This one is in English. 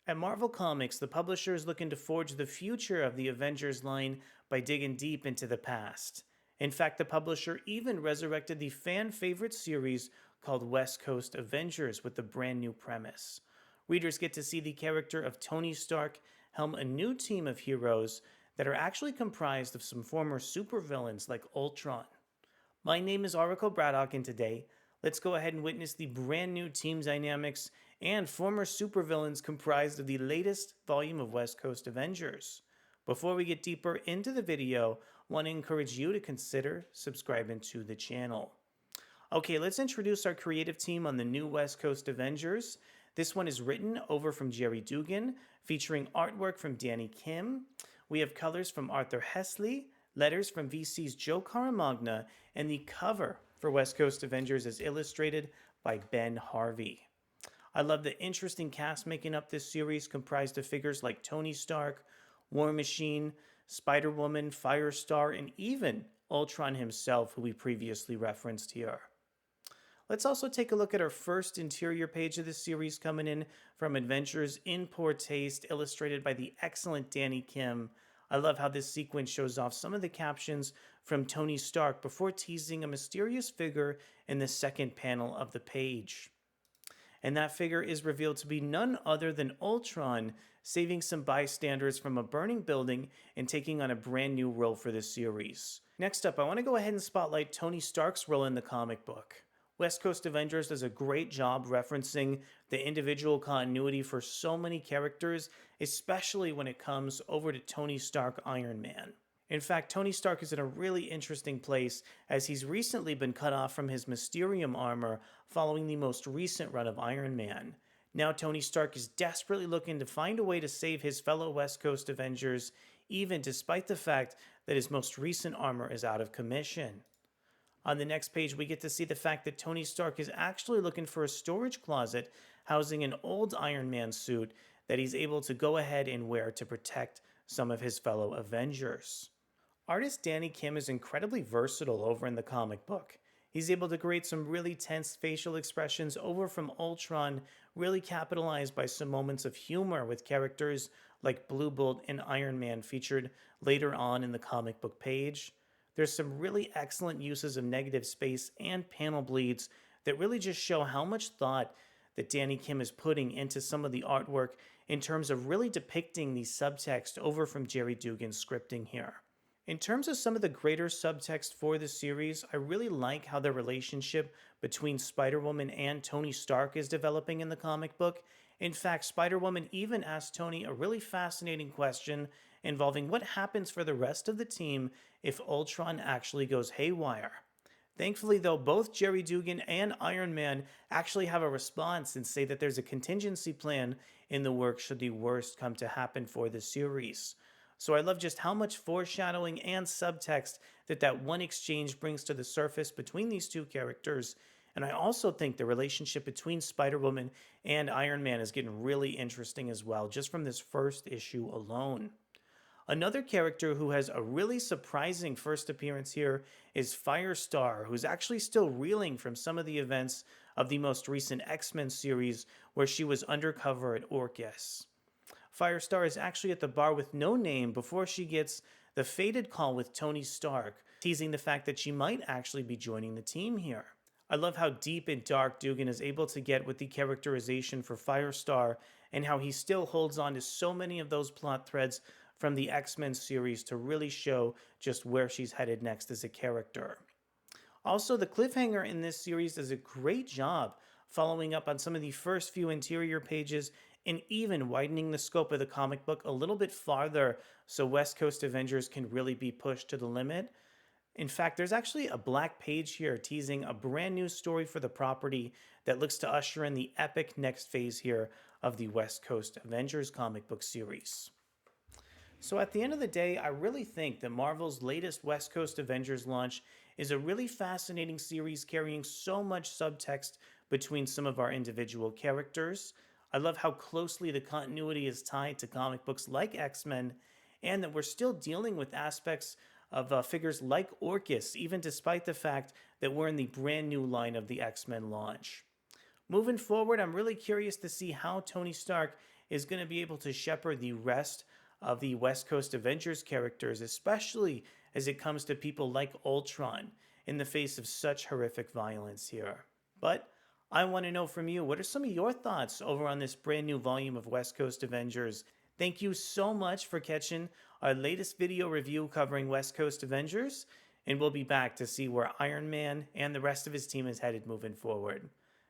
At Marvel Comics, the publisher is looking to forge the future of the Avengers line by digging deep into the past. In fact, the publisher even resurrected the fan favorite series called West Coast Avengers with a brand new premise. Readers get to see the character of Tony Stark helm a new team of heroes that are actually comprised of some former supervillains like Ultron. My name is Oracle Braddock, and today, let's go ahead and witness the brand new team dynamics and former supervillains comprised of the latest volume of West Coast Avengers. Before we get deeper into the video, I want to encourage you to consider subscribing to the channel. Okay, let's introduce our creative team on the new West Coast Avengers. This one is written over from Jerry Dugan, featuring artwork from Danny Kim. We have colors from Arthur Hesley, letters from VC's Joe Caramagna, and the cover for West Coast Avengers is illustrated by Ben Harvey. I love the interesting cast making up this series, comprised of figures like Tony Stark, War Machine, Spider-Woman, Firestar, and even Ultron himself, who we previously referenced here. Let's also take a look at our first interior page of this series, coming in from Adventures in Poor Taste, illustrated by the excellent Danny Kim. I love how this sequence shows off some of the captions from Tony Stark before teasing a mysterious figure in the second panel of the page. And that figure is revealed to be none other than Ultron, saving some bystanders from a burning building and taking on a brand new role for this series. Next up, I want to go ahead and spotlight Tony Stark's role in the comic book. West Coast Avengers does a great job referencing the individual continuity for so many characters, especially when it comes over to Tony Stark Iron Man. In fact, Tony Stark is in a really interesting place as he's recently been cut off from his Mysterium armor following the most recent run of Iron Man. Now Tony Stark is desperately looking to find a way to save his fellow West Coast Avengers, even despite the fact that his most recent armor is out of commission. On the next page, we get to see the fact that Tony Stark is actually looking for a storage closet housing an old Iron Man suit that he's able to go ahead and wear to protect some of his fellow Avengers. Artist Danny Kim is incredibly versatile over in the comic book. He's able to create some really tense facial expressions over from Ultron, really capitalized by some moments of humor with characters like Blue Bolt and Iron Man featured later on in the comic book page. There's some really excellent uses of negative space and panel bleeds that really just show how much thought that Danny Kim is putting into some of the artwork in terms of really depicting the subtext over from Jerry Dugan's scripting here. In terms of some of the greater subtext for the series, I really like how the relationship between Spider-Woman and Tony Stark is developing in the comic book. In fact, Spider-Woman even asked Tony a really fascinating question involving what happens for the rest of the team if Ultron actually goes haywire. Thankfully, though, both Jerry Dugan and Iron Man actually have a response and say that there's a contingency plan in the works should the worst come to happen for the series. So I love just how much foreshadowing and subtext that one exchange brings to the surface between these two characters. And I also think the relationship between Spider-Woman and Iron Man is getting really interesting as well, just from this first issue alone. Another character who has a really surprising first appearance here is Firestar, who's actually still reeling from some of the events of the most recent X-Men series where she was undercover at Orchis. Firestar is actually at the bar with no name before she gets the fated call with Tony Stark, teasing the fact that she might actually be joining the team here. I love how deep and dark Dugan is able to get with the characterization for Firestar and how he still holds on to so many of those plot threads from the X-Men series to really show just where she's headed next as a character. Also, the cliffhanger in this series does a great job following up on some of the first few interior pages and even widening the scope of the comic book a little bit farther so West Coast Avengers can really be pushed to the limit. In fact, there's actually a black page here teasing a brand new story for the property that looks to usher in the epic next phase here of the West Coast Avengers comic book series. So at the end of the day, I really think that Marvel's latest West Coast Avengers launch is a really fascinating series carrying so much subtext between some of our individual characters. I love how closely the continuity is tied to comic books like X-Men, and that we're still dealing with aspects of figures like Orchis, even despite the fact that we're in the brand new line of the X-Men launch. Moving forward, I'm really curious to see how Tony Stark is going to be able to shepherd the rest of the West Coast Avengers characters, especially as it comes to people like Ultron in the face of such horrific violence here. But I want to know from you, what are some of your thoughts over on this brand new volume of West Coast Avengers? Thank you so much for catching our latest video review covering West Coast Avengers, and we'll be back to see where Iron Man and the rest of his team is headed moving forward.